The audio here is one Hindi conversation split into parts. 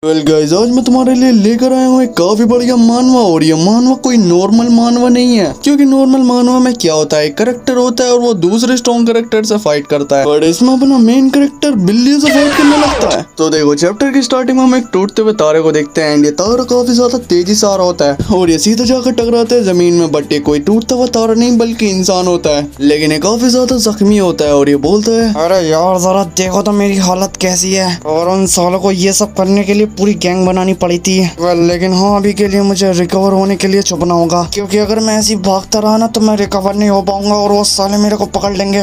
वेल गाइस, आज मैं तुम्हारे लिए लेकर आया हूँ एक काफी बढ़िया मानवा। और ये मानवा कोई नॉर्मल मानवा नहीं है, क्योंकि नॉर्मल मानवा में क्या होता है, करेक्टर होता है और वो दूसरे स्ट्रॉन्ग करेक्टर से फाइट करता है। बट इसमें अपना मेन करेक्टर बिल्ली से फाइट करने लगता है। तो देखो, चैप्टर की स्टार्टिंग में हम एक टूटते हुए तारे को देखते हैं एंड ये तारा काफी ज्यादा तेजी से आ रहा होता है और ये सीधा जाकर टकराते है जमीन में। बट ये कोई टूटता हुआ तारा नहीं बल्कि इंसान होता है, लेकिन ये काफी ज्यादा जख्मी होता है और ये बोलता है, अरे यार जरा देखो तो मेरी हालत कैसी है। और उन सालों को ये सब करने के लिए पूरी गैंग बनानी पड़ी थी। लेकिन हाँ, अभी के लिए मुझे रिकवर होने के लिए छुपना होगा, क्योंकि अगर मैं ऐसी भागता रहा ना तो मैं रिकवर नहीं हो पाऊंगा और वो साले मेरे को पकड़ लेंगे।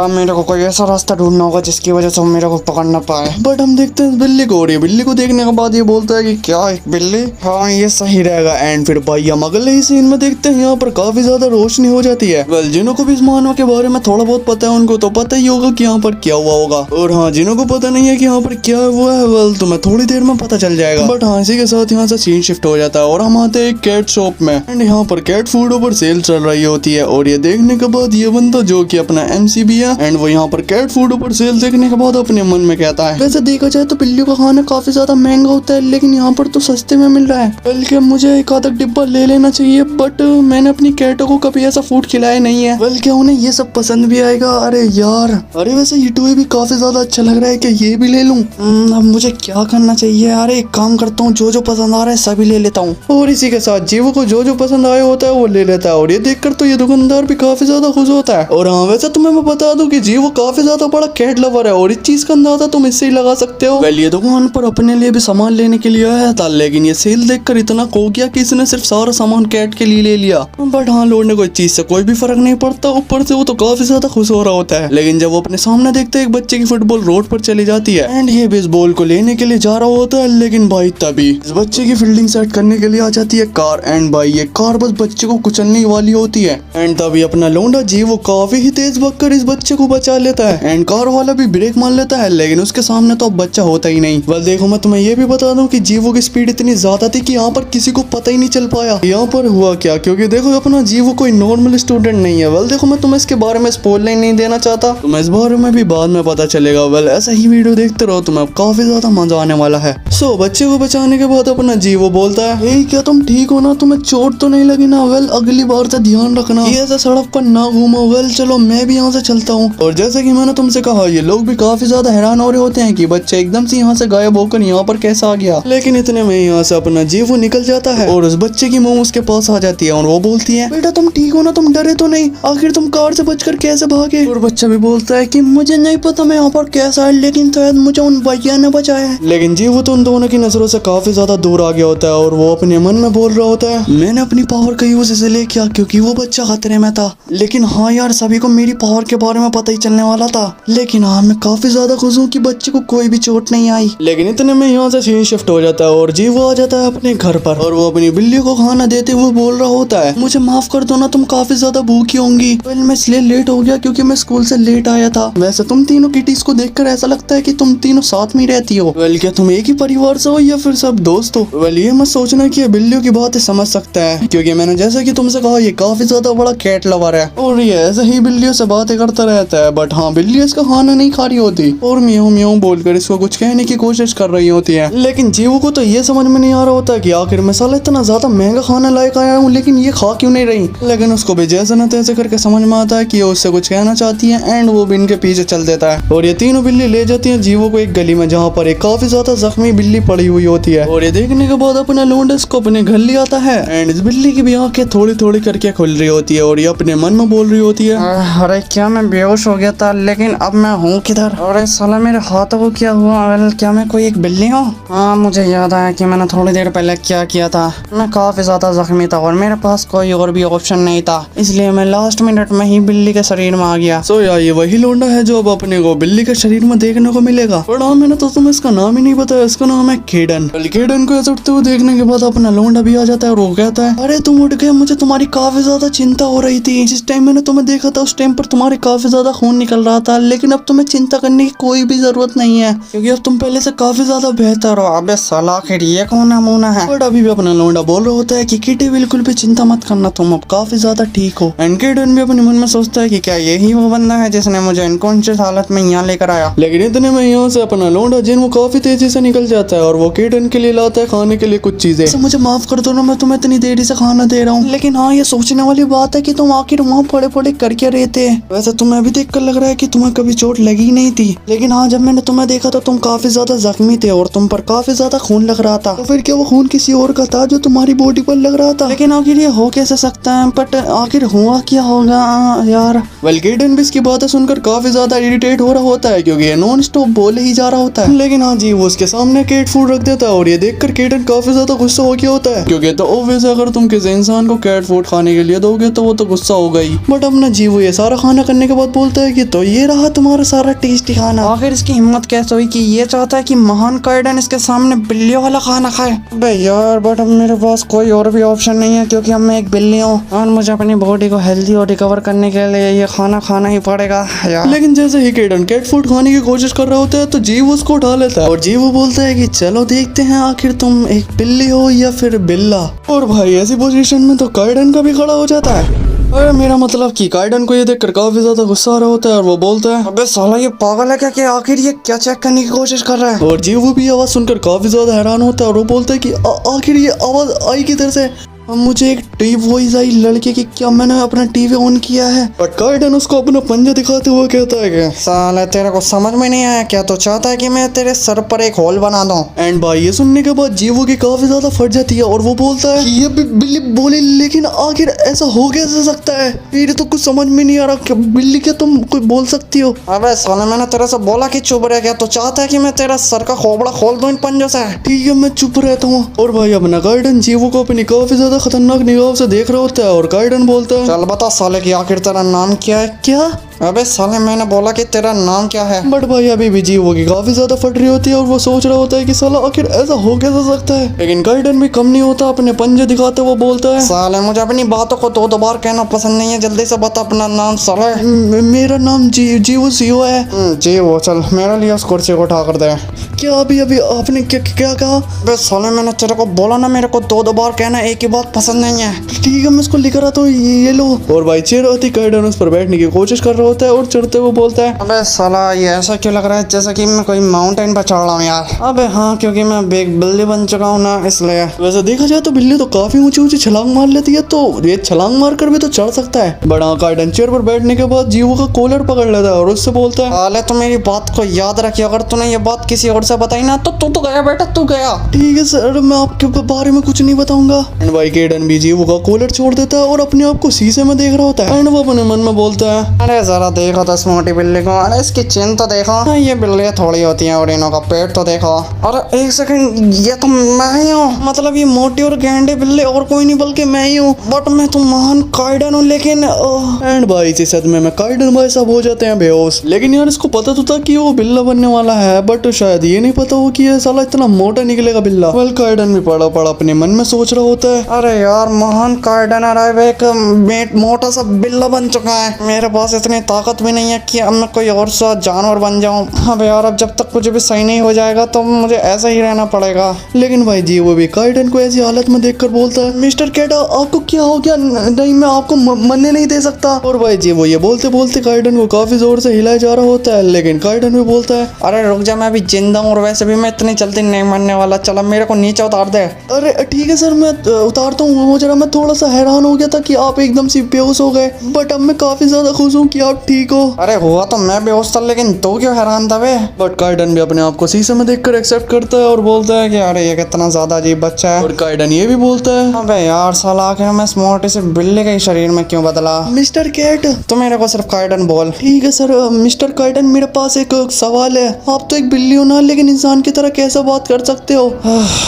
मेरे को कोई ऐसा रास्ता ढूंढना होगा जिसकी वजह से वो मेरे को पकड़ ना पाए। बट हम देखते हैं इस बिल्ली को और ये बिल्ली को देखने के बाद ये बोलता है कि क्या एक बिल्ली? हाँ, ये सही रहेगा। एंड फिर भाई हम अगले ही सीन में देखते हैं यहाँ पर काफी ज्यादा रोशनी हो जाती है। वेल, जिन्हों को भी इस मानव के बारे में थोड़ा बहुत पता है उनको तो पता ही होगा कि यहाँ पर क्या हुआ होगा, और हाँ, जिन्हों को पता नहीं है कि यहाँ पर क्या हुआ है, वेल तुम्हें थोड़ी देर में पता चल जाएगा। बट हाँ, इसी के साथ यहाँ से सीन शिफ्ट हो जाता है और हम आते हैं एक कैट शॉप में एंड यहाँ पर कैट फूड पर सेल चल रही होती है। और ये देखने के बाद ये बंदा जो कि अपना एमसीबी है एंड वो यहाँ पर कैट फूड पर सेल देखने के बाद अपने मन में कहता है, वैसे देखा जाए तो बिल्लियों का खाना काफी ज्यादा महंगा होता है, लेकिन यहाँ पर तो सस्ते में मिल रहा है, बल्कि मुझे एक आधा डिब्बा ले लेना चाहिए। बट मैंने अपनी कैटों को कभी ऐसा फूड खिलाया नहीं है, बल्कि उन्हें ये सब पसंद भी आएगा। अरे यार, अरे वैसे ये टॉय भी काफी ज्यादा अच्छा लग रहा है, कि ये भी ले लूं? अब मुझे क्या करना चाहिए? अरे एक काम करता हूँ, जो जो पसंद आ रहा है सभी ले लेता हूँ। और इसी के साथ जीवो को जो जो पसंद आया होता है वो ले लेता है और ये देखकर तो ये दुकानदार भी काफी ज्यादा खुश होता है। और हाँ, वैसे तुम्हें मैं बता दूं कि जीवो काफी ज्यादा बड़ा कैट लवर है और इस चीज का अंदाजा तुम इससे ही लगा सकते हो। वेल, ये दुकान पर अपने लिए भी सामान लेने के लिए आया था, लेकिन ये सेल देखकर इतना खो गया कि इसने सिर्फ सारा सामान कैट के लिए ले लिया। बट हाँ, लौटने को इस चीज से कोई भी फर्क नहीं पड़ता, ऊपर से वो तो काफी ज्यादा खुश हो रहा होता है। लेकिन जब वो अपने सामने देखते है एक बच्चे की फुटबॉल रोड पर चली जाती है एंड ये बेसबॉल को लेने के लिए जा रहा होता है, लेकिन भाई तभी इस बच्चे की फील्डिंग सेट करने के लिए आ जाती है कार एंड भाई ये कार बस बच्चे को कुचलने वाली होती है। एंड तभी अपना लोंडा जी वो काफी ही तेज भागकर इस बच्चे को बचा लेता है एंड कार वाला भी ब्रेक मार लेता है, लेकिन उसके सामने तो अब बच्चा होता ही नहीं। वेल देखो, मैं तुम्हें ये भी बता दूं कि जीवो की स्पीड इतनी ज्यादा थी कि यहाँ पर किसी को पता ही नहीं चल पाया यहाँ पर हुआ क्या, क्योंकि देखो अपना जीवो कोई नॉर्मल स्टूडेंट नहीं है। वेल देखो, मैं तुम्हें इसके बारे में स्पॉइलर नहीं देना चाहता, तुम्हें इस बारे में भी बाद में पता चलेगा। वेल, ऐसा ही वीडियो देखते रहो, तुम्हें काफी ज्यादा मजा आने वाला है। सो बच्चे को बचाने के बाद अपना जीवो बोलता है, हे क्या तुम ठीक हो ना? तुम्हें चोट तो नहीं लगी ना? वेल, अगली बार से ध्यान रखना, ये ऐसे सड़क पर ना घूमो। वेल चलो, मैं भी यहाँ से चलता हूँ। और जैसे कि मैंने तुमसे कहा, ये लोग भी काफी ज्यादा हैरान हो रहे होते हैं कि बच्चा एकदम से यहाँ से गायब होकर यहाँ पर कैसा आ गया। लेकिन इतने में यहाँ से अपना जीवो निकल जाता है और उस बच्चे की मोम उसके पास आ जाती है और वो बोलती है, बेटा तुम ठीक हो ना? तुम डरे तो नहीं? आखिर तुम कार से बचकर कैसे भागे? और बच्चा भी बोलता है कि मुझे नहीं पता मैं यहाँ पर कैसा है, लेकिन शायद मुझे उन भैया ने बचाया है। लेकिन जीवो तो उन दोनों की नजरों से काफी ज्यादा दूर आ गया होता है और वो अपने मन में बोल रहा होता है, मैंने अपनी पावर का यूज इसलिए किया क्योंकि वो बच्चा खतरे में था। लेकिन हाँ यार, सभी को मेरी पावर के बारे में पता ही चलने वाला था। लेकिन हाँ, मैं काफी ज्यादा खुश हूँ कि बच्चे को कोई भी चोट नहीं आई। लेकिन इतने में यहाँ से सीन शिफ्ट हो जाता है और जीवो आ जाता है अपने घर पर और वो अपनी बिल्ली को खाना देते हुए बोल रहा होता है, मुझे माफ कर दो ना, तुम काफी ज्यादा भूखी होंगी। वेल, मैं इसलिए लेट हो गया क्योंकि मैं स्कूल से लेट आया था। वैसे तुम तीनों किटीज को देखकर ऐसा लगता है कि तुम तीनों साथ में रहती हो। वेल, क्या तुम एक ही परिवार से हो या फिर सब दोस्त हो? वेल, ये मत सोचना कि ये बिल्लियों की बातें समझ सकता है, क्योंकि मैंने जैसा कि तुमसे कहा, ये काफी ज्यादा बड़ा कैट लवर है और ये ऐसे ही बिल्लियों से बातें करता रहता है। बट हाँ, बिल्ली इसका खाना नहीं खा रही होती और म्याऊं म्याऊं बोलकर इसको कुछ कहने की कोशिश कर रही होती है। लेकिन जीवो को तो ये समझ में नहीं आ रहा होता कि आखिर मैं साला इतना ज्यादा महंगा खाना लायक आया हूँ, लेकिन ये खा क्यों नहीं रही। लेकिन उसको भी जैसे न तैसे करके समझ में आता है कि ये उससे कुछ कहना चाहती है एंड वो भी इनके पीछे चल देता है और ये तीनों बिल्ली ले जाती है जीवो को एक गली में, जहाँ पर एक काफी ज्यादा जख्मी बिल्ली पड़ी हुई होती है। और ये देखने के बाद अपना लोंडा इसको अपने घर ले आता है एंड इस बिल्ली की भी आंखें थोड़ी थोड़ी करके खुल रही होती है और ये अपने मन में बोल रही होती है, अरे क्या मैं बेहोश हो गया था, लेकिन अब मैं हूँ किधर? अरे साला मेरे हाथों को क्या हुआ? वेल, क्या मैं कोई एक बिल्ली हूँ? हाँ, मुझे याद आया कि मैंने थोड़ी देर पहले क्या किया था। मैं काफी ज्यादा जख्मी था और मेरे पास कोई और भी ऑप्शन नहीं था, इसलिए मैं लास्ट मिनट में ही बिल्ली के शरीर में आ गया। सो यार, ये वही लोंडा है जो अब अपने को बिल्ली के शरीर में देखने को मिलेगा। पर हाँ, मैंने तो तुम्हें इसका नाम ही नहीं बताया, इसका नाम है केडन। केडन को ऐसे उठते हुए देखने के बाद अपना लोंडा भी आ जाता है और वो कहता है, अरे तुम उठ गए, मुझे तुम्हारी काफी ज्यादा चिंता हो रही थी। जिस टाइम मैंने तुम्हें देखा था उस टाइम पर तुम्हारे काफी ज्यादा खून निकल रहा था, लेकिन अब तुम्हें चिंता करने की कोई भी जरूरत नहीं है, क्योंकि अब तुम पहले से काफी ज्यादा बेहतर हो। अबे साला, आखिर ये कौन नमूना है? बट अभी भी अपना लोंडा बोल रहा होता है कि किटी बिल्कुल भी चिंता मत करना, तुम अब काफी ज्यादा ठीक हो। एंड केडन भी अपने मन में सोचता है कि क्या यही वो बंदा है जिसने मुझे अनकॉन्शियस हालत में यहाँ लेकर आया। लेकिन इतने में यहाँ से अपना लोंडा जिन वो काफी तेजी से निकल जाता जाता है और वो किटन के लिए लाता है खाने के लिए कुछ चीजें। मुझे माफ कर दो ना, मैं तुम्हें इतनी देरी से खाना दे रहा हूँ, लेकिन हाँ ये सोचने वाली बात है कि तुम आखिर वहाँ पड़े पड़े कर क्या रहे थे। वैसे तुम्हें अभी देख कर लग रहा है कि तुम्हें कभी चोट लगी नहीं थी, लेकिन हाँ जब मैंने तुम्हें देखा तो तुम काफी ज्यादा जख्मी थे और तुम पर काफी ज्यादा खून लग रहा था। तो फिर क्या वो खून किसी और का था जो तुम्हारी बॉडी पर लग रहा था? लेकिन आखिर ये हो कैसे सकता है, बट आखिर हुआ क्या होगा यार। वेल किटन भी इसकी बातें सुनकर काफी ज्यादा इरिटेट हो रहा होता है क्योंकि ये नॉन स्टॉप बोले ही जा रहा होता है। लेकिन हाँ जी वो उसके सामने कैट फूड रख देता है और ये देखकर किटन काफी ज्यादा गुस्सा हो गया होता है क्योंकि तो ऑब्वियस अगर तुम किसी इंसान को कैट फूड खाने के लिए दोगे तो वो तो गुस्सा होगा ही। बट अब ना जी वो ये सारा खाना करने के बाद बोलता है कि तो ये रहा तुम्हारा सारा टेस्टी खाना। आखिर इसकी हिम्मत कैसे हुई कि ये चाहता है कि महान काइडन इसके सामने बिल्लियों वाला खाना खाए। अबे यार बट अब मेरे पास कोई और भी ऑप्शन नहीं है क्योंकि अब मैं एक बिल्ली हूँ और मुझे अपनी बॉडी को हेल्दी और रिकवर करने के लिए ये खाना खाना ही पड़ेगा यार। लेकिन जैसे ही किटन कैट फूड खाने की कोशिश कर रहा होता है तो जीव उसको उठा लेता है और जीव वो बोलता है कि चलो देखते हैं आखिर तुम एक बिल्ली हो या फिर बिल्ला। और भाई ऐसी पोजीशन में तो काइडन का भी खड़ा हो जाता है। अरे मेरा मतलब कि काइडन को ये देखकर काफी ज्यादा गुस्सा आ रहा होता है और वो बोलता है अबे साला ये पागल है क्या कि आखिर ये क्या चेक करने की कोशिश कर रहा है। और जीव वो भी आवाज सुनकर काफी ज्यादा हैरान होता है और वो बोलता है कि आखिर ये आवाज आई किधर से? अब मुझे एक टीवी वॉइस आई लड़के की, क्या मैंने अपना टीवी ऑन किया है? बट काइडन उसको अपना पंजा दिखाते हुए कहता है कि साला तेरे को समझ में नहीं आया क्या? तो चाहता है कि मैं तेरे सर पर एक होल बना दूं। एंड भाई ये सुनने के बाद जीवो की काफी ज्यादा फट जाती है और वो बोलता है ये बिल्ली बोली, लेकिन आखिर ऐसा हो कैसे सकता है? मेरे तो कुछ समझ में नहीं आ रहा, बिल्ली क्या तुम कोई बोल सकती हो? अबे साला मैंने तेरे से बोला कि चुप रह गया, तो चाहता है कि मैं तेरा सर का खोपड़ा खोल दूं इन पंजों से। ठीक है मैं चुप रहता हूँ। और भाई अपना काइडन जीवो को अपनी काफी ज्यादा खतरनाक निगाहों से देख रहा होता है और काइडन बोलता है चल बता साले की आखिर तेरा नाम क्या है? क्या? अबे साले मैंने बोला कि तेरा नाम क्या है। बट भाई अभी भी जीवो की काफी ज्यादा फट रही होती है और वो सोच रहा होता है कि साला आखिर ऐसा हो कैसे सकता है। लेकिन काइडन भी कम नहीं होता, अपने पंजे दिखाते हुए बोलता है साले मुझे अपनी बातों को दो बार कहना पसंद नहीं है, जल्दी से बता अपना नाम साले। मेरा नाम जीवो सीओ है। जी वो चल मेरे लिए उस कुर्सी को उठा कर दे। क्या अभी अभी आपने क्या कहा? बे साले मैंने तेरे को बोला ना मेरे को दो बार कहना एक ही बात पसंद नहीं है। ठीक है मैं उसको लिख रहा तो ये लो। और भाई चेयर आती काइडन उस पर बैठने की कोशिश कर रहा होता है और चढ़ते हुए बोलता है अबे साला ये ऐसा क्यों लग रहा है जैसे कि मैं कोई माउंटेन पर चढ़ रहा हूँ यार। अबे हाँ क्योंकि मैं एक बिल्ली बन चुका हूँ ना इसलिए। वैसे देखा जाए तो बिल्ली तो काफी ऊंची ऊंची छलांग मार लेती है, तो ये छलांग मार कर भी तो चढ़ सकता है। बड़ा काइडन चेयर पर बैठने के बाद जीवो का कॉलर पकड़ लेता है और उससे बोलता है साले तू मेरी बात को याद रखिए, अगर तूने ये बात किसी और से बताई ना तो तू तो गया बेटा, तू गया। ठीक है सर मैं आपके बारे में कुछ नहीं बताऊंगा। एंड भाई काइडन भी जीवो का कॉलर छोड़ देता है और अपने आप को शीशे में देख रहा होता है। एंड वो अपने मन में बोलता है अरे जरा देखो तो इस मोटी बिल्ली को, अरे इसकी चिन तो देखो, ये बिल्लियाँ थोड़ी होती हैं और इनों का पेट तो देखो। अरे एक सेकंड, ये तो मैं ही हूँ, मतलब ये मोटी और गैंडे बिल्ली और कोई नहीं बल्कि मैं ही हूँ। बट मैं तो महान काइडन हूँ लेकिन एंड भाई इसी सदमे में काइडन भाई साहब हो जाते हैं बेहोश। लेकिन यार इसको पता तो था कि वो बिल्ला बनने वाला है, बट शायद ये नहीं पता हो कि ये साला इतना मोटा निकलेगा बिल्ला। वेल काइडन भी पड़ा पड़ा अपने मन में सोच रहा होता है अरे यार महान काइडन एक मोटा सा बिल्ला बन चुका है, मेरे पास इतनी ताकत भी नहीं है कि अब मैं कोई और सा जानवर बन जाऊं। अब यार अब जब तक कुछ भी सही नहीं हो जाएगा तो मुझे ऐसा ही रहना पड़ेगा। लेकिन भाई जी वो भी काइडन को ऐसी हालत में देखकर बोलता है मिस्टर कैट आपको क्या हो गया? नहीं मैं आपको मरने नहीं दे सकता। और भाई जी वो ये बोलते बोलते काइडन को काफी जोर से हिलाया जा रहा होता है, लेकिन काइडन भी बोलता है अरे रुक जा, मैं अभी जिंदा हूँ और वैसे भी मैं इतनी जल्दी नहीं मरने वाला, चलो मेरे को नीचे उतार दे। अरे ठीक है सर मैं उतारता हूँ। जरा मैं थोड़ा सा हैरान हो गया था कि आप एकदम से बेहोश हो गए, बट अब मैं काफी ज्यादा खुश हूँ कि आप ठीक हो। अरे हुआ तो मैं बेहोश था लेकिन तू क्यों हैरान था बे? बट काइडन भी अपने आप को शीशे में देखकर एक्सेप्ट करता है और बोलता है कि अरे ये कितना ज्यादा अजीब बच्चा है। और काइडन ये भी बोलता है अबे यार साला आखिर मैं इस मोटे से बिल्ली के शरीर में क्यों बदला? मिस्टर कैट तो मेरे को सिर्फ काइडन बोल। ठीक है सर मिस्टर काइडन मेरे पास एक सवाल है, आप तो एक बिल्ली हो ना, लेकिन इंसान की तरह कैसे बात कर सकते हो?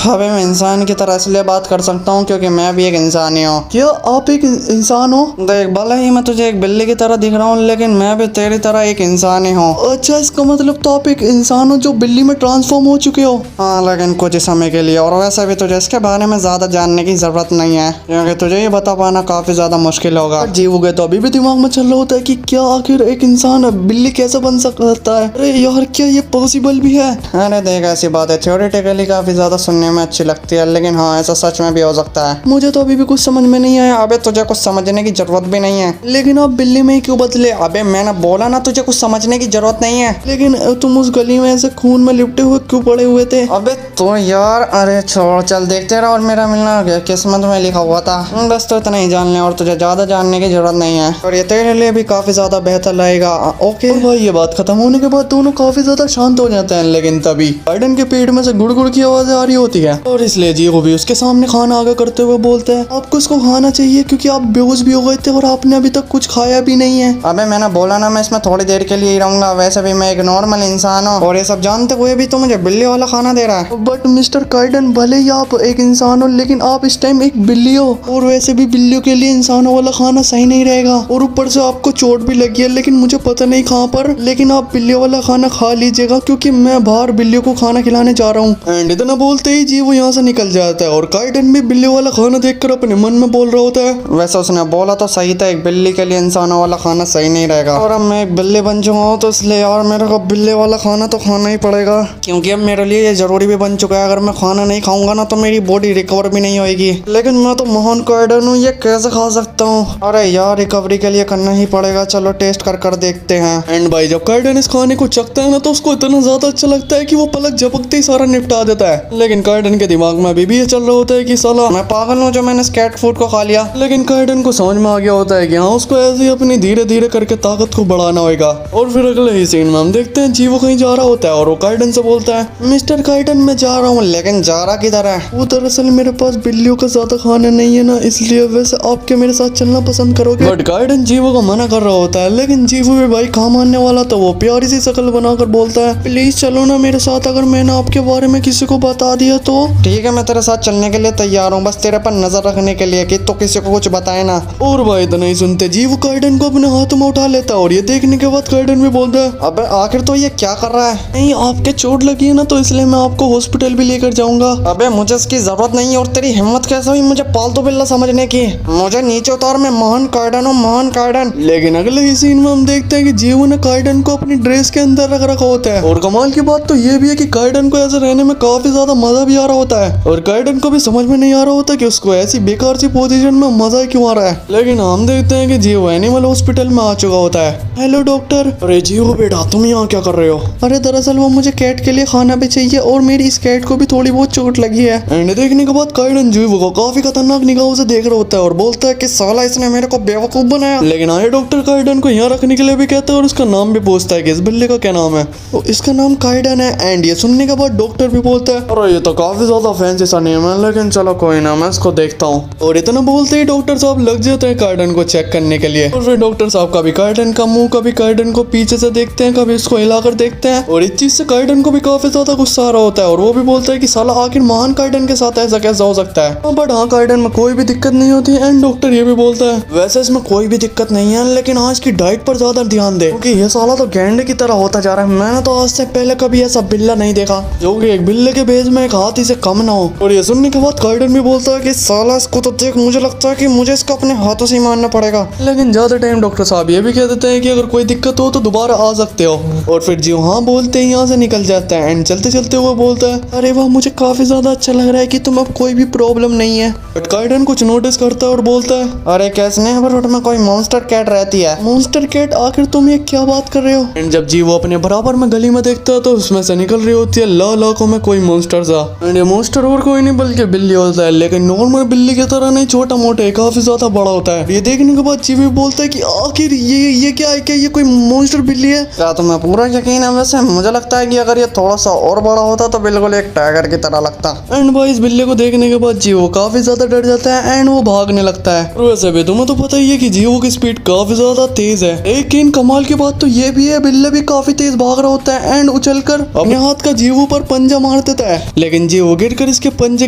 अबे मैं इंसान की तरह इसलिए बात कर सकता हूँ क्योंकि मैं भी एक इंसान ही हूँ। क्या आप एक इंसान हो? देख भले ही मैं तुझे एक बिल्ली की तरह दिख रहा हूँ लेकिन मैं भी तेरी तरह एक इंसान ही हूँ। अच्छा इसका मतलब तो आप एक इंसान हो जो बिल्ली में ट्रांसफॉर्म हो चुके हो? हाँ लेकिन कुछ समय के लिए, और वैसे भी तुझे इसके बारे में ज्यादा जानने की जरूरत नहीं है क्योंकि तुझे ये बता पाना काफी ज्यादा मुश्किल होगा। जीव गए तो अभी भी दिमाग में चल रहा होता है कि क्या आखिर एक इंसान बिल्ली कैसे बन सकता है? अरे यार क्या ये पॉसिबल भी है? अरे देख ऐसी बात है थियोरेटिकली काफी ज्यादा सुनने में अच्छी लगती है, लेकिन हाँ ऐसा सच में भी हो सकता है। मुझे तो अभी भी कुछ समझ में नहीं आया। अबे तुझे कुछ समझने की जरूरत भी नहीं है। लेकिन आप बिल्ली में ही क्यों बदले? अबे मैंने बोला ना तुझे कुछ समझने की जरूरत नहीं है। लेकिन तुम उस गली में ऐसे खून में लिपटे हुए क्यों पड़े हुए थे? अबे तो यार, अरे छोड़, चल देखते रहो। और मेरा मिलना किस्मत में लिखा हुआ था। बस तो इतना ही जान ले और तुझे ज्यादा जानने की जरूरत नहीं है, और ये तेरे लिए भी काफी ज्यादा बेहतर रहेगा। ओके भाई ये बात खत्म होने के बाद दोनों काफी ज्यादा शांत हो जाते हैं, लेकिन तभी काइडन के पेट में से गुड़गुड़ की आवाजें आ रही होती है, और इसलिए जीवो भी उसके सामने खाना आगे करते हुए बोलता है आपको इसको खाना चाहिए क्योंकि आप बेहोश भी हो गए थे और आपने अभी तक कुछ खाया भी नहीं है। अबे मैंने बोला ना मैं इसमें थोड़ी देर के लिए ही रहूंगा, वैसे भी मैं एक नॉर्मल इंसान हूँ, और ये सब जानते हुए भी तो मुझे बिल्ली वाला खाना दे रहा है। बट मिस्टर काइडन, भले ही आप एक इंसान हो लेकिन आप इस टाइम एक बिल्ली हो, और वैसे भी बिल्लियों के लिए इंसानों वाला खाना सही नहीं रहेगा, और ऊपर से आपको चोट भी लगी है, लेकिन मुझे पता नहीं कहाँ पर, लेकिन आप बिल्लियों वाला खाना खा लीजिएगा क्योंकि मैं बाहर बिल्लियों को खाना खिलाने जा रहा हूँ। एंड इतना बोलते ही जी वो यहाँ से निकल जाता है, और काइडन भी बिल्लियों वाला खाना देखकर अपने मन में बोल रहा होता है वैसे उसने बोला तो सही था, एक बिल्ली के लिए इंसानों वाला खाना सही नहीं रहेगा, और अब मैं एक बिल्ली बन चुका हूँ तो इसलिए यार मेरे को बिल्ली वाला खाना तो खाना ही पड़ेगा, क्योंकि अब मेरे लिए ये जरूरी भी बन चुका है। अगर मैं खाना नहीं खाऊंगा ना तो मेरी बॉडी रिकवर भी नहीं होगी। लेकिन मैं तो महान काइडन हूँ, ये कैसे खा सकता हूँ? अरे यार रिकवरी के लिए करना ही पड़ेगा, चलो टेस्ट कर देखते हैं। एंड भाई जब काइडन इस खाने को चखता है ना तो उसको इतना ज्यादा अच्छा लगता है कि वो पलक झपकते ही सारा निपटा देता है, लेकिन काइडन के दिमाग में अभी भी ये चल रहा होता है कि साला मैं पागल हूँ जो मैंने कैट फूड को खा लिया। लेकिन काइडन को समझ में आ गया होता है कि हाँ उसको ऐसे ही अपनी धीरे धीरे करके ताकत को बढ़ाना होगा। और फिर अगले ही सीन में हम देखते हैं जीवो कहीं जा रहा होता है, और वो काइडन से बोलता है मिस्टर काइडन मैं जा रहा हूँ। लेकिन जा रहा किधर है? वो दरअसल मेरे पास बिल्लियों का ज्यादा खाना नहीं है ना, इसलिए वैसे आपके मेरे साथ चलना पसंद करोगे? बट काइडन जीवो को मना कर रहा होता है, लेकिन जीवो भी भाई कहाँ मानने वाला, तो वो प्यारी सी शक्ल बनाकर बोलता है प्लीज चलो ना मेरे साथ, अगर मैंने आपके बारे में किसी को बता दिया तो। ठीक है मैं तेरे साथ चलने के लिए तैयार हूँ, बस तेरे पर नजर रखने के लिए कि तो किसी को कुछ बताए ना। और भाई तो नहीं सुनते, जीवो काइडन को अपने हाथ में उठा लेता है, और ये देखने के बाद काइडन भी बोलता है अबे आखिर तो ये क्या कर रहा है? नहीं आपके चोट लगी है ना तो इसलिए मैं आपको हॉस्पिटल भी लेकर जाऊंगा। अबे मुझे इसकी जरूरत नहीं है, और तेरी हिम्मत कैसे हुई मुझे पालतू बिल्ला समझने की? मुझे नीचे उतार, मैं महान काइडन हूँ, महान काइडन। लेकिन अगले ही सीन में हम देखते हैं कि जीवो ने काइडन को अपनी ड्रेस के अंदर रख रखा होता है, और कमाल की बात तो ये भी है कि काइडन को ऐसे रहने में काफी ज्यादा मजा भी आ रहा होता है, और काइडन को भी समझ में नहीं आ रहा होता कि उसको ऐसी बेकार सी पोजीशन में मजा क्यों आ रहा है। लेकिन हम देखते हैं कि जीवो एनिमल हॉस्पिटल में आ चुका होता है। Hello doctor. अरे जीवो बेटा तुम यहाँ क्या कर रहे हो? अरे दरअसल वो मुझे कैट के लिए खाना भी चाहिए, और मेरी इस कैट को भी थोड़ी बहुत चोट लगी है। एंड देखने के बाद काइडन जीवो को काफी खतरनाक निगाहों से देख रहा होता है, और बोलता है कि साला इसने मेरे को बेवकूफ बनाया। लेकिन आए डॉक्टर काइडन को यहाँ रखने के लिए भी कहता है, और उसका नाम भी पूछता है कि इस बिल्ली का क्या नाम है। तो इसका नाम काइडन है। एंड ये सुनने के बाद डॉक्टर भी बोलता है अरे ये तो काफी ज्यादा फैंसी सा नेम है, लेकिन चलो कोई ना मैं इसको देखता हूँ। और इतना बोलते ही डॉक्टर साहब लग जाते हैं काइडन को चेक करने के लिए, और फिर डॉक्टर साहब कभी काइडन का मुंह, कभी काइडन को पीछे से देखते हैं, कभी इसको हिलाकर देखते हैं, और इस चीज से काइडन को भी काफी ज्यादा गुस्सा आ रहा होता है, और वो भी बोलता है कि साला आखिर महान काइडन के साथ ऐसा कैसा हो सकता है। बट हाँ काइडन में कोई भी दिक्कत नहीं होती। एंड डॉक्टर ये भी बोलता है वैसे इसमें कोई भी दिक्कत नहीं है, लेकिन आज की डाइट पर ज्यादा ध्यान दे, क्योंकि ये साला तो गैंडे की तरह होता जा रहा है। मैंने तो आज से पहले कभी ऐसा बिल्ला नहीं देखा जो कि एक बिल्ले के भेज में एक हाथी से कम ना हो। और ये सुनने के बाद काइडन भी बोलता है कि साला इसको तो देख मुझे लगता है कि मुझे इसको अपने हाथों से ही मारना पड़ेगा। लेकिन ज्यादा टाइम डॉक्टर साहब ये भी कह देते हैं कि अगर कोई दिक्कत हो तो दोबारा आ सकते हो। और फिर जी हाँ बोलते ही यहाँ से निकल जाता है। एंड चलते चलते वो बोलता है अरे वाह मुझे काफी ज्यादा अच्छा लग रहा है कि तुम अब कोई भी प्रॉब्लम नहीं है। बट काइडन कुछ नोटिस करता है और बोलता है अरे कैसे नेबरहुड में कोई मॉन्स्टर कैट रहती है। Monster cat? आखिर तुम ये क्या बात कर रहे हो? एंड जब जी वो अपने बराबर में गली में देखता है तो उसमें से निकल रही होती है लाखों में कोई मॉन्स्टर सा। एंड ये मॉन्स्टर और कोई नहीं बल्कि बिल्ली होता है, लेकिन नॉर्मल बिल्ली की तरह नहीं, छोटा मोटा काफी ज्यादा बड़ा होता है। ये देखने के बाद जीवी बोलता है कि आखिर ये क्या है? क्या ये कोई मॉन्स्टर बिल्ली है? क्या तुम्हें पूरा यकीन है? वैसे मुझे लगता है कि अगर ये थोड़ा सा और बड़ा होता तो बिल्कुल एक टाइगर की तरह लगता। एंड भाई इस बिल्ली को देखने के बाद जीवो काफी ज्यादा डर जाता है एंड वो भागने लगता है। और वैसे भी तुम्हें तो पता ही है कि जीवो की स्पीड काफी ज्यादा तेज है, लेकिन कमाल की बात तो ये भी है बिल्ला भी काफी तेज भाग रहा होता है एंड उछलकर अपने हाथ का जीवो पर पंजा मार देता है, लेकिन जीवो गिरकर इसके पंजे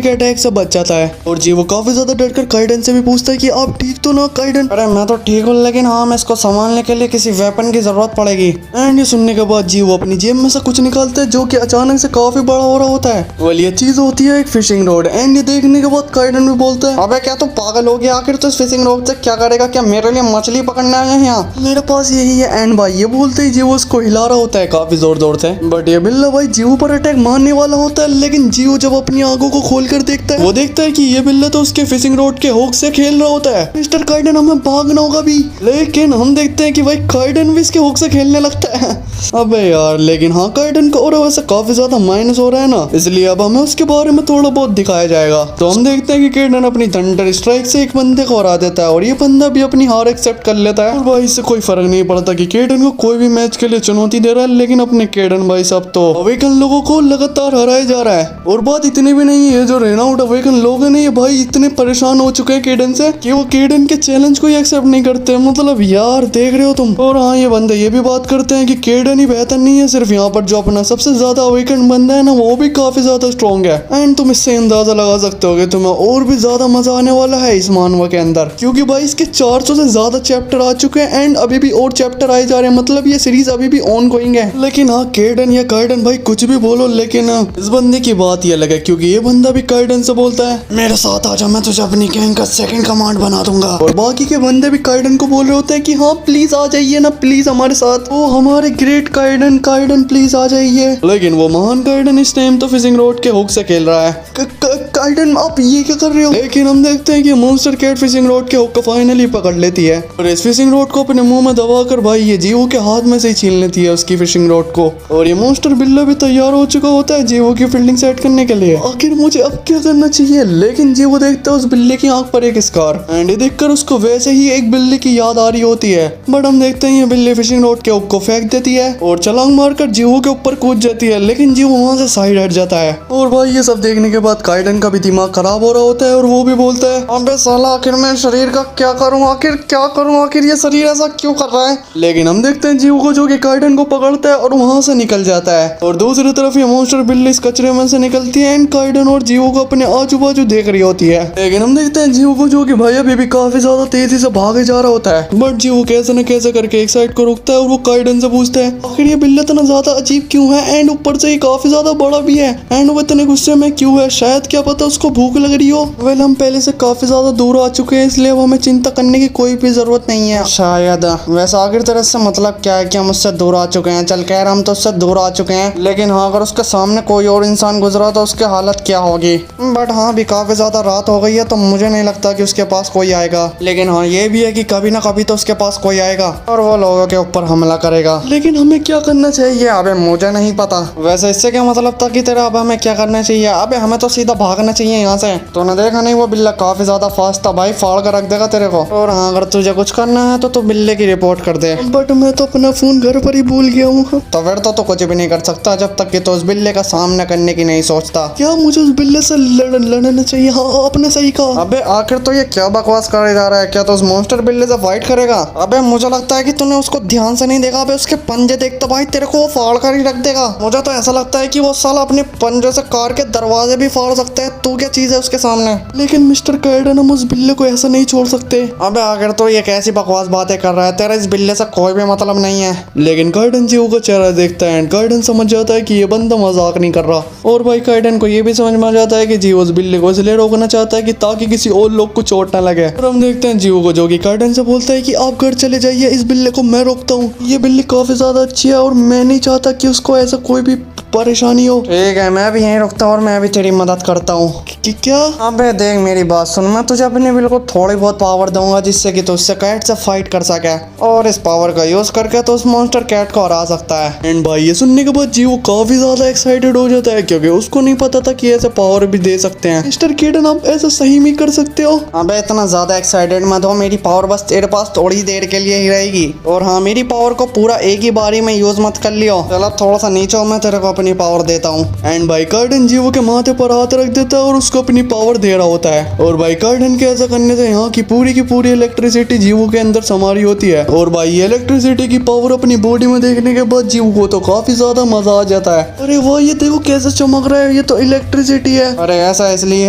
के अटैक से बच जाता है। और जीवो काफी ज्यादा डरकर काइडन से भी पूछता है कि आप ठीक तो ना काइडन? अरे मैं तो ठीक हूँ, लेकिन हाँ मैं इसको संभालने के लिए किसी वेपन की जरूरत पड़ेगी। एंड ये सुनने के बाद जीवो अपनी जेब में से कुछ निकालता है जो कि अचानक से काफी बड़ा हो रहा होता है। वेल ये चीज होती है एक फिशिंग रॉड। एंड ये देखने के बाद काइडन भी बोलता है अबे क्या तू पागल हो गया? आखिर तो इस फिशिंग रॉड से क्या करेगा? क्या मेरे लिए मछली पकड़ना है यहाँ? मेरे पास यही है। एंड भाई ये बोलते ही जीवो उसको हिला रहा होता है काफी जोर जोर से। बट ये बिल्ला भाई जीवो पर अटैक मारने वाला होता है, लेकिन जीवो जब अपनी आंखों को खोल कर देखता है वो देखता है कि ये बिल्ला तो उसके फिशिंग रॉड के हुक से खेल रहा होता है। मिस्टर काइडन हमें भागना होगा भी। लेकिन हम देखते हैं कि भाई काइडन भी इसके हुक से खेलने लगता है। अबे यार, लेकिन हाँ काइडन का और वैसे काफी ज्यादा माइनस हो रहा है ना, इसलिए अब हमें उसके बारे में थोड़ा बहुत दिखाया जाएगा। तो हम देखते हैं कि काइडन अपनी थंडर स्ट्राइक से एक बंदे को हरा देता है और ये बंदा भी अपनी हार एक्सेप्ट कर लेता है। और भाई इससे कोई फर्क नहीं पड़ता कि काइडन को कोई भी मैच के लिए चुनौती दे रहा है, लेकिन अपने काइडन भाई साहब तो अवेकन लोगों को लगातार हराया जा रहा है। और बात इतनी भी नहीं है, जो रेनाउट अवेकन लोग हैं ना, ये भाई इतने परेशान हो चुके हैं काइडन से कि वो काइडन के चैलेंज को ही एक्सेप्ट नहीं करते। मतलब यार देख रहे हो तुम। और हाँ, ये बंदे ये भी बात करते हैं कि काइडन ही बेहतर नहीं है, सिर्फ यहाँ पर जो अपना सबसे ज्यादा अवेकन बंदा है ना, वो भी काफी ज्यादा स्ट्रॉन्ग है। एंड तुम इससे अंदाजा लगा सकते हो कि तुम्हें और भी ज्यादा मजा आने वाला है इस मानवा के अंदर, क्योंकि भाई इसके 400 से ज्यादा चैप्टर आ चुके हैं एंड अभी भी और चैप्टर आए जा रहे हैं। मतलब ये सीरीज अभी भी ऑन गोइंग है। लेकिन हाँ, काइडन या काइडन भाई कुछ भी बोलो, लेकिन इस बंदे की बात ये अलग है, क्योंकि ये बंदा भी काइडन से बोलता है मेरे साथ आजा, मैं तुझे अपनी गैंग का सेकंड कमांड बना दूंगा। और बाकी के बंदे भी काइडन को बोल रहे होते हैं कि हाँ प्लीज आ जाइए ना, प्लीज हमारे साथ, वो हमारे ग्रेट काइडन, काइडन प्लीज आ जाइए। लेकिन वो महान काइडन इस टाइम तो फिशिंग रॉड के हुक से खेल रहा है। काइडन आप ये क्या कर रहे हो? लेकिन हम देखते हैं कि मॉन्स्टर कैट फिशिंग रॉड के हुक को फाइनली पकड़ लेती है और इस फिशिंग रॉड को अपने मुंह में दबाकर भाई ये जीवो के हाथ में से ही छीन लेती है उसकी फिशिंग रॉड को। और ये मॉन्स्टर बिल्ला भी तैयार हो चुका होता है जीवो की फील्डिंग सेट करने के लिए। आखिर मुझे अब क्या करना चाहिए? लेकिन जीवो देखता है उस बिल्ली की आंख पर एक स्कार एंड ये देखकर उसको वैसे ही एक बिल्ली की याद आ रही होती है। बट हम देखते हैं ये बिल्ली फिशिंग रॉड के हुक को फेंक देती है और छलांग मारकर जीवो के ऊपर कूद जाती है, लेकिन जीवो वहां से साइड हट जाता है। और भाई ये सब देखने के बाद काइडन का भी दिमाग खराब हो रहा होता है और वो भी बोलता है अबे साला आखिर मैं शरीर का क्या करूं, आखिर क्या करूं, आखिर ये शरीर ऐसा क्यों कर रहा है। लेकिन हम देखते हैं जीवो को जो कि काइडन को पकड़ता है और वहां से निकल जाता है। और दूसरी तरफ ये मॉन्स्टर बिल्ली इस कचरे में से निकलती है एंड काइडन और जीवो को अपने आजू बाजू देख रही होती है। लेकिन हम देखते हैं जीवो को जो कि भाई अभी भी काफी ज्यादा तेजी से भागे जा रहा होता है। बट जीवो कैसे न कैसे करके एक साइड को रुकता है और वो काइडन से पूछता है आखिर ये बिल्ला इतना ज्यादा अजीब क्यों है एंड ऊपर से ये काफी ज्यादा बड़ा भी है एंड वो इतने गुस्से में क्यों है, शायद क्या पता उसको भूख लग रही हो। वेल हम पहले से काफी ज्यादा दूर आ चुके हैं, इसलिए अब हमें चिंता करने की कोई भी जरूरत नहीं है शायद। वैसे आखिर तरह से मतलब क्या है कि हम उससे दूर आ चुके हैं, चल कह रहा हम तो उससे दूर आ चुके हैं, लेकिन हाँ अगर उसके सामने कोई और इंसान गुजरा तो उसकी हालत क्या होगी। बट हाँ अभी काफी ज्यादा रात हो गई है तो मुझे नहीं लगता कि उसके पास कोई आएगा, लेकिन हाँ ये भी है कि कभी ना कभी तो उसके पास कोई आएगा और वो लोगों के ऊपर हमला करेगा। लेकिन हमें क्या करना चाहिए? अबे मुझे नहीं पता। वैसे इससे क्या मतलब था कि तेरा अब हमें क्या करना चाहिए? अबे हमें तो सीधा भागना चाहिए यहाँ से। तूने देखा नहीं वो बिल्ला काफी ज्यादा फास्ट था भाई, फाड़ कर रख देगा तेरे को। और हाँ अगर तुझे कुछ करना है तो बिल्ले की रिपोर्ट कर दे। बट मैं तो अपना फोन घर पर ही भूल गया हूँ। तो फिर तो कुछ भी नहीं कर सकता जब तक कि तो उस बिल्ले का सामना करने की नहीं सोचता। क्या मुझे उस बिल्ले से लड़ना चाहिए? हाँ आपने सही कहा। अबे आखिर तो ये क्या बकवास करे जा रहा है? क्या तो उस मॉन्स्टर बिल्ले से फाइट करेगा? अबे मुझे लगता है कि तूने उसको ध्यान से नहीं देखा। अबे उसके पंजे देख तो भाई तेरे को वो फाड़ कर ही रख देगा। मुझे तो ऐसा लगता है कि वो साला अपने पंजों से कार के दरवाजे भी फाड़ सकते हैं। तू क्या चीज है उसके सामने? लेकिन मिस्टर काइडन हम उस बिल्ले को ऐसा नहीं छोड़ सकते। अबे आखिर तो ये कैसी बकवास बातें कर रहा है? तेरा इस बिल्ले से कोई भी मतलब नहीं है। लेकिन काइडन जीवो का चेहरा देखता है एंड काइडन समझ जाता है कि ये बंदा मजाक नहीं कर रहा। और भाई काइडन को ये भी समझ में आ जाता है कि जीवो उस बिल्ले को इसलिए रोकना चाहता है कि ताकि किसी और लोग को चोट ना लगे। और हम देखते हैं जीवो को जो कि काइडन से बोलता है कि आप घर चले जाइए, इस बिल्ले को मैं रोकता हूँ। ये बिल्ली काफी ज्यादा अच्छी है और मैं नहीं चाहता कि उसको ऐसा कोई भी परेशानी हो। ठीक है मैं भी यहीं रुकता हूँ और मैं भी तेरी मदद करता हूँ। क्या? अबे देख मेरी बात सुन, मैं तुझे अपने बिल को थोड़ी बहुत पावर दूंगा जिससे कि तू उससे कैट से फाइट कर सके और इस पावर का यूज करके तो उस मॉन्स्टर कैट को हरा सकता है। एंड भाई ये सुनने के बाद जीवो काफी ज्यादा एक्साइटेड हो जाता है क्योंकि उसको नहीं पता था कि ऐसे पावर भी दे सकते हैं। मिस्टर काइडन आप ऐसा सही में कर सकते हो? अबे इतना ज्यादा एक्साइटेड मत हो, मेरी पावर बस तेरे पास थोड़ी देर के लिए ही रहेगी। और हाँ मेरी पावर को पूरा एक ही बारी में यूज मत कर लियो। चल अब थोड़ा सा नीचे हो, मैं तेरे को अपनी पावर देता हूँ। एंड भाई काइडन जीवो के माथे पर हाथ रख देता है और उसको अपनी पावर दे रहा होता है। और भाई काइडन के ऐसा करने से यहाँ की पूरी इलेक्ट्रिसिटी जीवो के अंदर समा रही होती है। और भाई ये इलेक्ट्रिसिटी की पावर अपनी बॉडी में देखने के बाद जीवो को तो काफी ज्यादा मजा आ जाता है। अरे वाह ये देखो कैसे चमक रहा है, ये तो इलेक्ट्रिसिटी है। अरे ऐसा इसलिए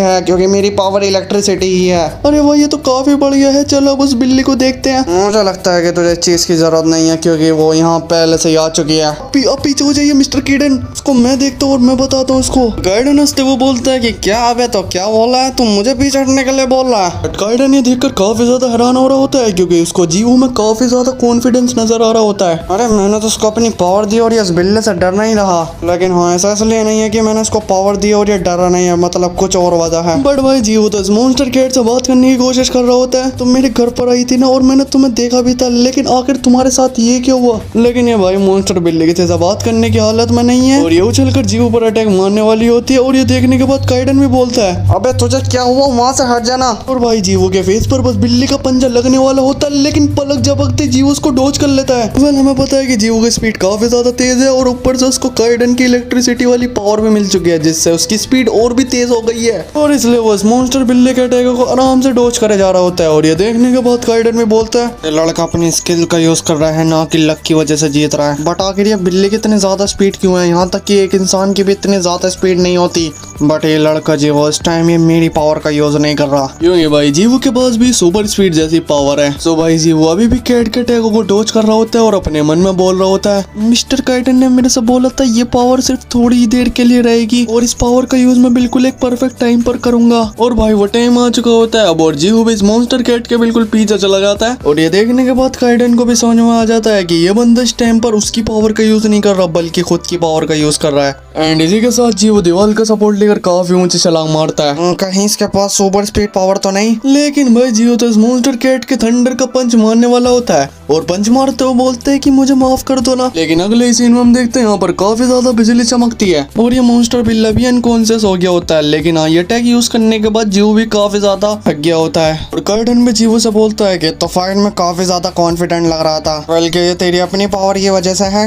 है क्योंकि मेरी पावर इलेक्ट्रिसिटी ही है। अरे वाह ये तो काफी बढ़िया है। चलो अब उस बिल्ली को देखते हैं। मुझे लगता है कि तुझे इस चीज की जरूरत नहीं है क्योंकि वो यहाँ पहले से आ चुकी है। अब पीछे हो जाइए मिस्टर काइडन, उसको मैं देखता हूँ और मैं बताता हूँ उसको। काइडन हंसते वो बोलता है कि क्या अबे तो क्या बोल रहा है, तुम मुझे पीछे हटने के लिए बोल रहा है? बट काइडन ये देखकर काफी ज्यादा हैरान हो रहा होता है क्योंकि उसको जीवो में काफी ज्यादा कॉन्फिडेंस नजर आ रहा होता है। अरे मैंने तो उसको अपनी पावर दी और ये इस बिल्ले से डर नहीं रहा। लेकिन हाँ ऐसा इसलिए नहीं है कि मैंने उसको पावर दी और ये डरा नहीं है, मतलब कुछ और वजह है। बट भाई जीवो तो इस मॉन्स्टर कैट से बात करने की कोशिश कर रहा होता है। तुम मेरे घर पर आई थी ना और मैंने तुम्हें देखा भी था, लेकिन आखिर तुम्हारे साथ ये क्यों हुआ? लेकिन ये भाई मॉन्स्टर बिल्ली की जैसा बात करने की हालत में नहीं है और ये उछलकर जीवो पर अटैक मारने वाली होती है और ये देखने के बाद काइडन भी बोलता है, अबे तुझे क्या हुआ, वहाँ से हट जाना। और भाई जीवो के फेस पर बस बिल्ली का पंजा लगने वाला होता है, लेकिन पलक झपकते जीवो उसको डॉज कर लेता है। वेल हमें पता है कि जीवो की स्पीड काफी ज्यादा तेज है और ऊपर से उसको काइडन की इलेक्ट्रिसिटी वाली पावर भी मिल चुकी है, जिससे उसकी स्पीड और भी तेज हो गई है और इसलिए वो इस मॉन्स्टर बिल्ली के अटैक को आराम से डॉज करे जा रहा होता है। और ये देखने के बाद काइडन भी बोलता है, ये लड़का अपनी स्किल का यूज कर रहा है, ना कि लक की वजह से जीत रहा है। बट आखिर ये बिल्ली की इतनी ज्यादा स्पीड क्यों है? यहाँ तक कि एक इंसान की भी इतनी ज्यादा स्पीड नहीं होती। बट ये लड़का जीवो इस टाइम ये मेरी पावर का यूज नहीं कर रहा, क्योंकि भाई जीवो के पास भी सुपर स्पीड जैसी पावर है। सो भाई जीवो अभी भी कैट के अटैक को डॉज कर रहा होता है और अपने मन में बोल रहा होता है, मिस्टर काइडन ने मेरे से बोला था ये पावर सिर्फ थोड़ी ही देर के लिए रहेगी और इस पावर का यूज मैं बिल्कुल एक परफेक्ट टाइम पर करूंगा। और भाई वो टाइम आ चुका होता है अब और जीवो भी इस मॉन्स्टर कैट के बिल्कुल पीछे चला जाता है और ये देखने के बाद काइडन को भी समझ में आ जाता है कि ये बंदा इस टाइम पर उसकी पावर का यूज नहीं कर रहा बल्कि खुद की पावर का यूज कर रहा है। एंड इसी के साथ जीवो दीवार का सपोर्ट लेकर काफी ऊंची छलांग मारता है। कहीं इसके पास सुपर स्पीड पावर तो नहीं? लेकिन भाई जीवो तो इस मॉन्स्टर कैट के थंडर का पंच मारने वाला होता है और पंच मारते हुए बोलते हैं कि मुझे माफ कर दो ना। लेकिन अगले सीन में हम देखते हैं यहाँ पर काफी ज्यादा बिजली चमकती है और ये मॉन्स्टर बिल्ला भी अनकॉन्शियस हो गया होता है। लेकिन हाँ, ये अटैक यूज करने के बाद जीवो भी काफी ज्यादा थक गया होता है और काइडन भी जीवो से बोलता है कि तो फाइट में काफी ज्यादा कॉन्फिडेंट लग रहा था, बल्कि ये तेरी अपनी पावर की वजह से है।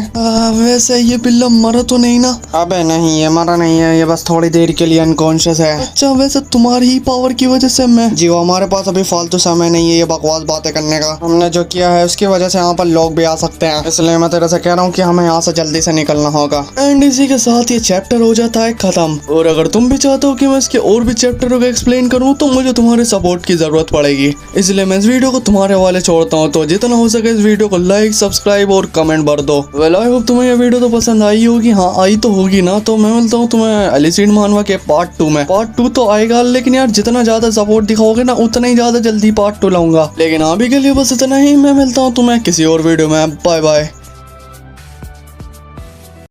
वैसे ये बिल्ला मरा तो नहीं ना? अबे नहीं, ये मरा नहीं है, ये बस थोड़ी देर के लिए अनकॉन्शियस है। अच्छा, वैसे तुम्हारी ही पावर की वजह से मैं जीवो हमारे पास अभी फालतू समय नहीं है ये बकवास बातें करने का। हमने जो किया है उसकी वजह से यहाँ पर लोग भी आ सकते हैं, इसलिए मैं तेरे से कह रहा हूँ कि हमें यहाँ से जल्दी से निकलना होगा। एंड इसी के साथ ये चैप्टर हो जाता है खत्म। और अगर तुम भी चाहते हो कि मैं इसके और भी चैप्टरों को एक्सप्लेन करूँ तो मुझे तुम्हारे सपोर्ट की जरूरत पड़ेगी, इसलिए मैं इस वीडियो को तुम्हारे हवाले छोड़ता हूँ। तो जितना हो सके इस वीडियो को लाइक, सब्सक्राइब और कमेंट भर दो। वेल आई होप तुम्हें ये वीडियो तो पसंद आई होगी। हाँ, आई तो होगी ना। तो मैं मिलता हूँ तुम्हें एलिसीड मानवा के पार्ट 2 में। पार्ट 2 तो आएगा, लेकिन यार जितना ज्यादा सपोर्ट दिखाओगे ना उतना ही ज्यादा जल्दी पार्ट 2 लाऊंगा। लेकिन अभी के लिए बस इतना ही। मैं मिलता हूँ तुम्हें किसी और वीडियो में। Bye bye.